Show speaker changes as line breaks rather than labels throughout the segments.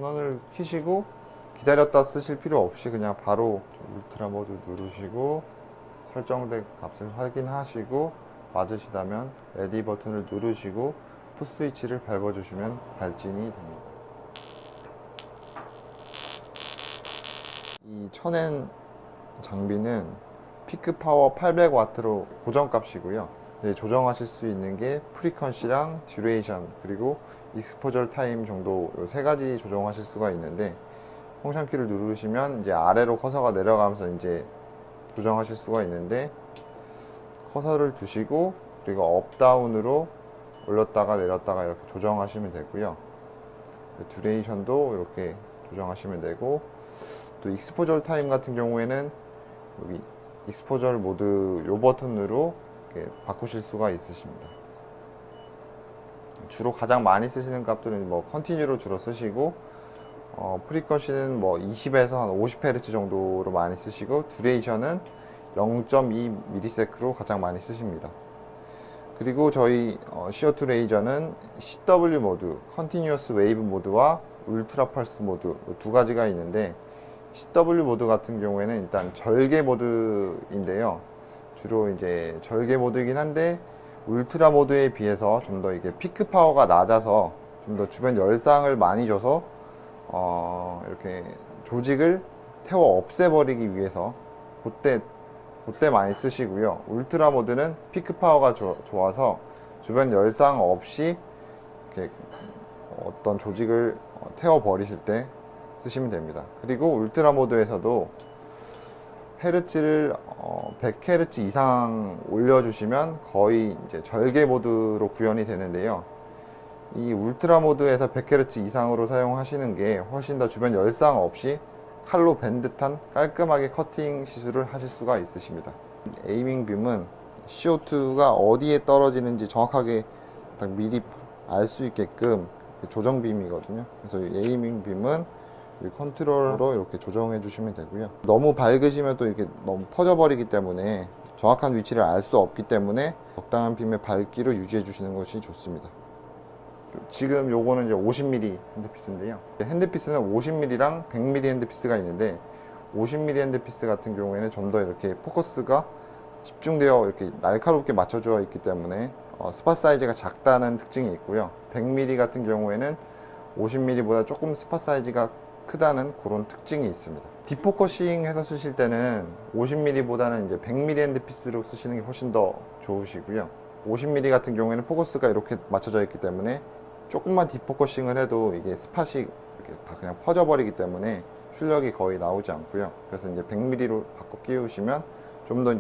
전원을 켜시고 기다렸다 쓰실 필요 없이 그냥 바로 울트라 모드 누르시고 설정된 값을 확인하시고 맞으시다면 레디 버튼을 누르시고 푸시 스위치를 밟아주시면 발진이 됩니다. 이 천엔 장비는 피크 파워 800W로 고정값이고요. 조정하실 수 있는 게 프리퀀시랑 듀레이션 그리고 익스포저 타임 정도 이 세 가지 조정하실 수가 있는데, 펑션 키를 누르시면 이제 아래로 커서가 내려가면서 이제 조정하실 수가 있는데, 커서를 두시고 그리고 업 다운으로 올렸다가 내렸다가 이렇게 조정하시면 되고요. 듀레이션도 이렇게 조정하시면 되고, 또 익스포저 타임 같은 경우에는 여기 익스포저 모드 요 버튼으로 이렇게 바꾸실 수가 있으십니다. 주로 가장 많이 쓰시는 값들은 뭐 컨티뉴로 주로 쓰시고, 프리퀀시는 뭐 20에서 한 50Hz 정도로 많이 쓰시고, 듀레이션은 0.2ms로 가장 많이 쓰십니다. 그리고 저희 CO2 레이저는 CW 모드, 컨티뉴어스 웨이브 모드와 울트라 펄스 모드 두 가지가 있는데, CW 모드 같은 경우에는 일단 절개 모드인데요. 주로 이제 절개 모드이긴 한데 울트라 모드에 비해서 좀 더 이게 피크 파워가 낮아서 좀 더 주변 열상을 많이 줘서 이렇게 조직을 태워 없애버리기 위해서 그때 많이 쓰시고요. 울트라 모드는 피크 파워가 좋아서 주변 열상 없이 이렇게 어떤 조직을 태워 버리실 때 쓰시면 됩니다. 그리고 울트라 모드에서도 헤르츠를 100Hz 이상 올려주시면 거의 이제 절개 모드로 구현이 되는데요. 이 울트라 모드에서 100Hz 이상으로 사용하시는 게 훨씬 더 주변 열상 없이 칼로 벤 듯한 깔끔하게 커팅 시술을 하실 수가 있으십니다. 에이밍 빔은 CO2가 어디에 떨어지는지 정확하게 딱 미리 알 수 있게끔 조정 빔이거든요. 그래서 이 에이밍 빔은 이 컨트롤러로 이렇게 조정해 주시면 되고요. 너무 밝으시면 또 이렇게 너무 퍼져 버리기 때문에 정확한 위치를 알 수 없기 때문에 적당한 빔의 밝기로 유지해 주시는 것이 좋습니다. 지금 요거는 이제 50mm 핸드피스인데요. 핸드피스는 50mm랑 100mm 핸드피스가 있는데, 50mm 핸드피스 같은 경우에는 좀 더 이렇게 포커스가 집중되어 이렇게 날카롭게 맞춰져 있기 때문에 스팟 사이즈가 작다는 특징이 있고요. 100mm 같은 경우에는 50mm보다 조금 스팟 사이즈가 크다는 그런 특징이 있습니다. 디포커싱 해서 쓰실 때는 50mm보다는 이제 100mm 핸드피스로 쓰시는 게 훨씬 더 좋으시고요. 50mm 같은 경우에는 포커스가 이렇게 맞춰져 있기 때문에 조금만 디포커싱을 해도 이게 스팟이 이렇게 다 그냥 퍼져버리기 때문에 출력이 거의 나오지 않고요. 그래서 이제 100mm로 바꿔 끼우시면 좀 더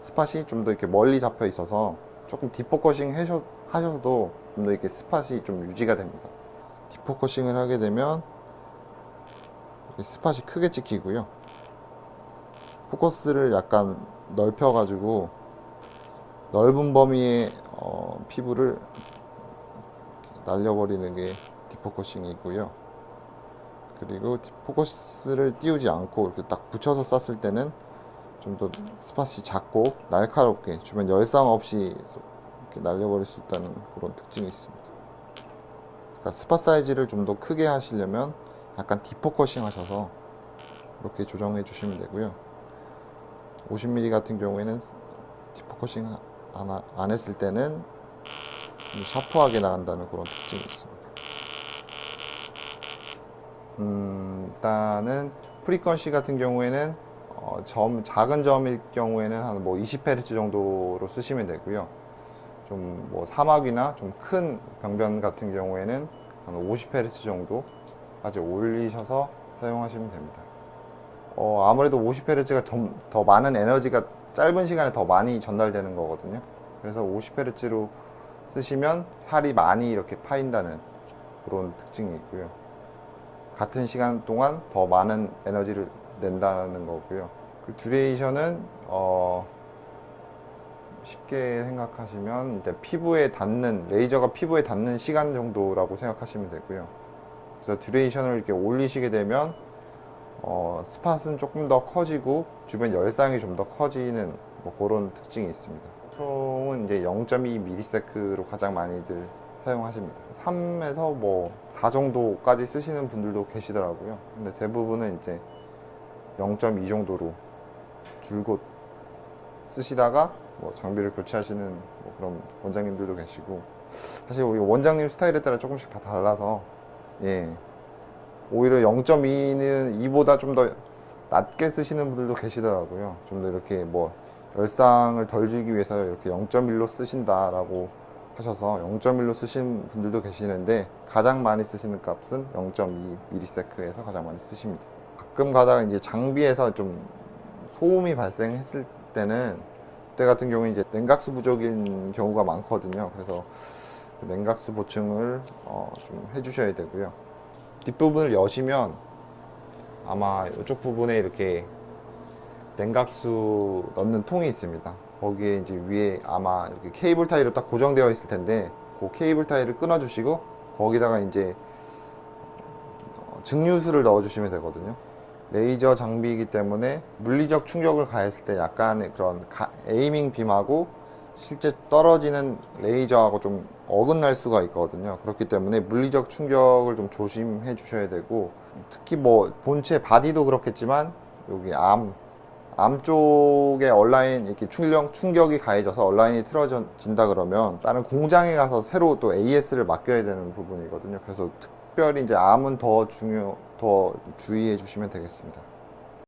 스팟이 좀 더 이렇게 멀리 잡혀 있어서 조금 디포커싱 하셔도 좀 더 이렇게 스팟이 좀 유지가 됩니다. 디포커싱을 하게 되면 스팟이 크게 찍히고요. 포커스를 약간 넓혀 가지고 넓은 범위의 피부를 날려버리는 게 디포커싱이고요. 그리고 포커스를 띄우지 않고 이렇게 딱 붙여서 쐈을 때는 좀 더 스팟이 작고 날카롭게 주변 열상 없이 이렇게 날려버릴 수 있다는 그런 특징이 있습니다. 그러니까 스팟 사이즈를 좀 더 크게 하시려면 약간 디포커싱 하셔서 이렇게 조정해 주시면 되고요. 50mm 같은 경우에는 디포커싱 안 했을 때는 좀 샤프하게 나간다는 그런 특징이 있습니다. 일단은 프리퀀시 같은 경우에는 작은 점일 경우에는 한 뭐 20Hz 정도로 쓰시면 되고요. 좀 뭐 사막이나 좀 큰 병변 같은 경우에는 한 50Hz 정도까지 올리셔서 사용하시면 됩니다. 아무래도 50Hz가 더 많은 에너지가 짧은 시간에 더 많이 전달되는 거거든요. 그래서 50Hz로 쓰시면 살이 많이 이렇게 파인다는 그런 특징이 있고요. 같은 시간 동안 더 많은 에너지를 낸다는 거고요. 그 듀레이션은 쉽게 생각하시면 일단 레이저가 피부에 닿는 시간 정도라고 생각하시면 되고요. 그래서 듀레이션을 이렇게 올리시게 되면 스팟은 조금 더 커지고 주변 열상이 좀 더 커지는 뭐 그런 특징이 있습니다. 보통은 이제 0.2ms로 가장 많이들 사용하십니다. 3에서 뭐 4 정도까지 쓰시는 분들도 계시더라고요. 근데 대부분은 이제 0.2 정도로 줄곧 쓰시다가 뭐 장비를 교체하시는 뭐 그런 원장님들도 계시고, 사실 우리 원장님 스타일에 따라 조금씩 다 달라서 예, 오히려 0.2는 2보다 좀 더 낮게 쓰시는 분들도 계시더라고요. 좀 더 이렇게 뭐 열상을 덜 주기 위해서 이렇게 0.1로 쓰신다라고 하셔서 0.1로 쓰신 분들도 계시는데, 가장 많이 쓰시는 값은 0.2ms에서 가장 많이 쓰십니다. 가끔 가다가 이제 장비에서 좀 소음이 발생했을 때는, 그때 같은 경우에 이제 냉각수 부족인 경우가 많거든요. 그래서 그 냉각수 보충을 좀 해주셔야 되고요. 뒷부분을 여시면 아마 이쪽 부분에 이렇게 냉각수 넣는 통이 있습니다. 거기에 이제 위에 아마 이렇게 케이블 타이로 딱 고정되어 있을 텐데, 그 케이블 타이를 끊어 주시고 거기다가 이제 증류수를 넣어 주시면 되거든요. 레이저 장비이기 때문에 물리적 충격을 가했을 때 약간의 그런 에이밍 빔하고 실제 떨어지는 레이저하고 좀 어긋날 수가 있거든요. 그렇기 때문에 물리적 충격을 좀 조심해 주셔야 되고, 특히 뭐 본체 바디도 그렇겠지만 여기 암 쪽에 얼라인 이렇게 충격이 가해져서 얼라인이 틀어진다 그러면 다른 공장에 가서 새로 또 AS를 맡겨야 되는 부분이거든요. 그래서 특별히 이제 암은 더 주의해 주시면 되겠습니다.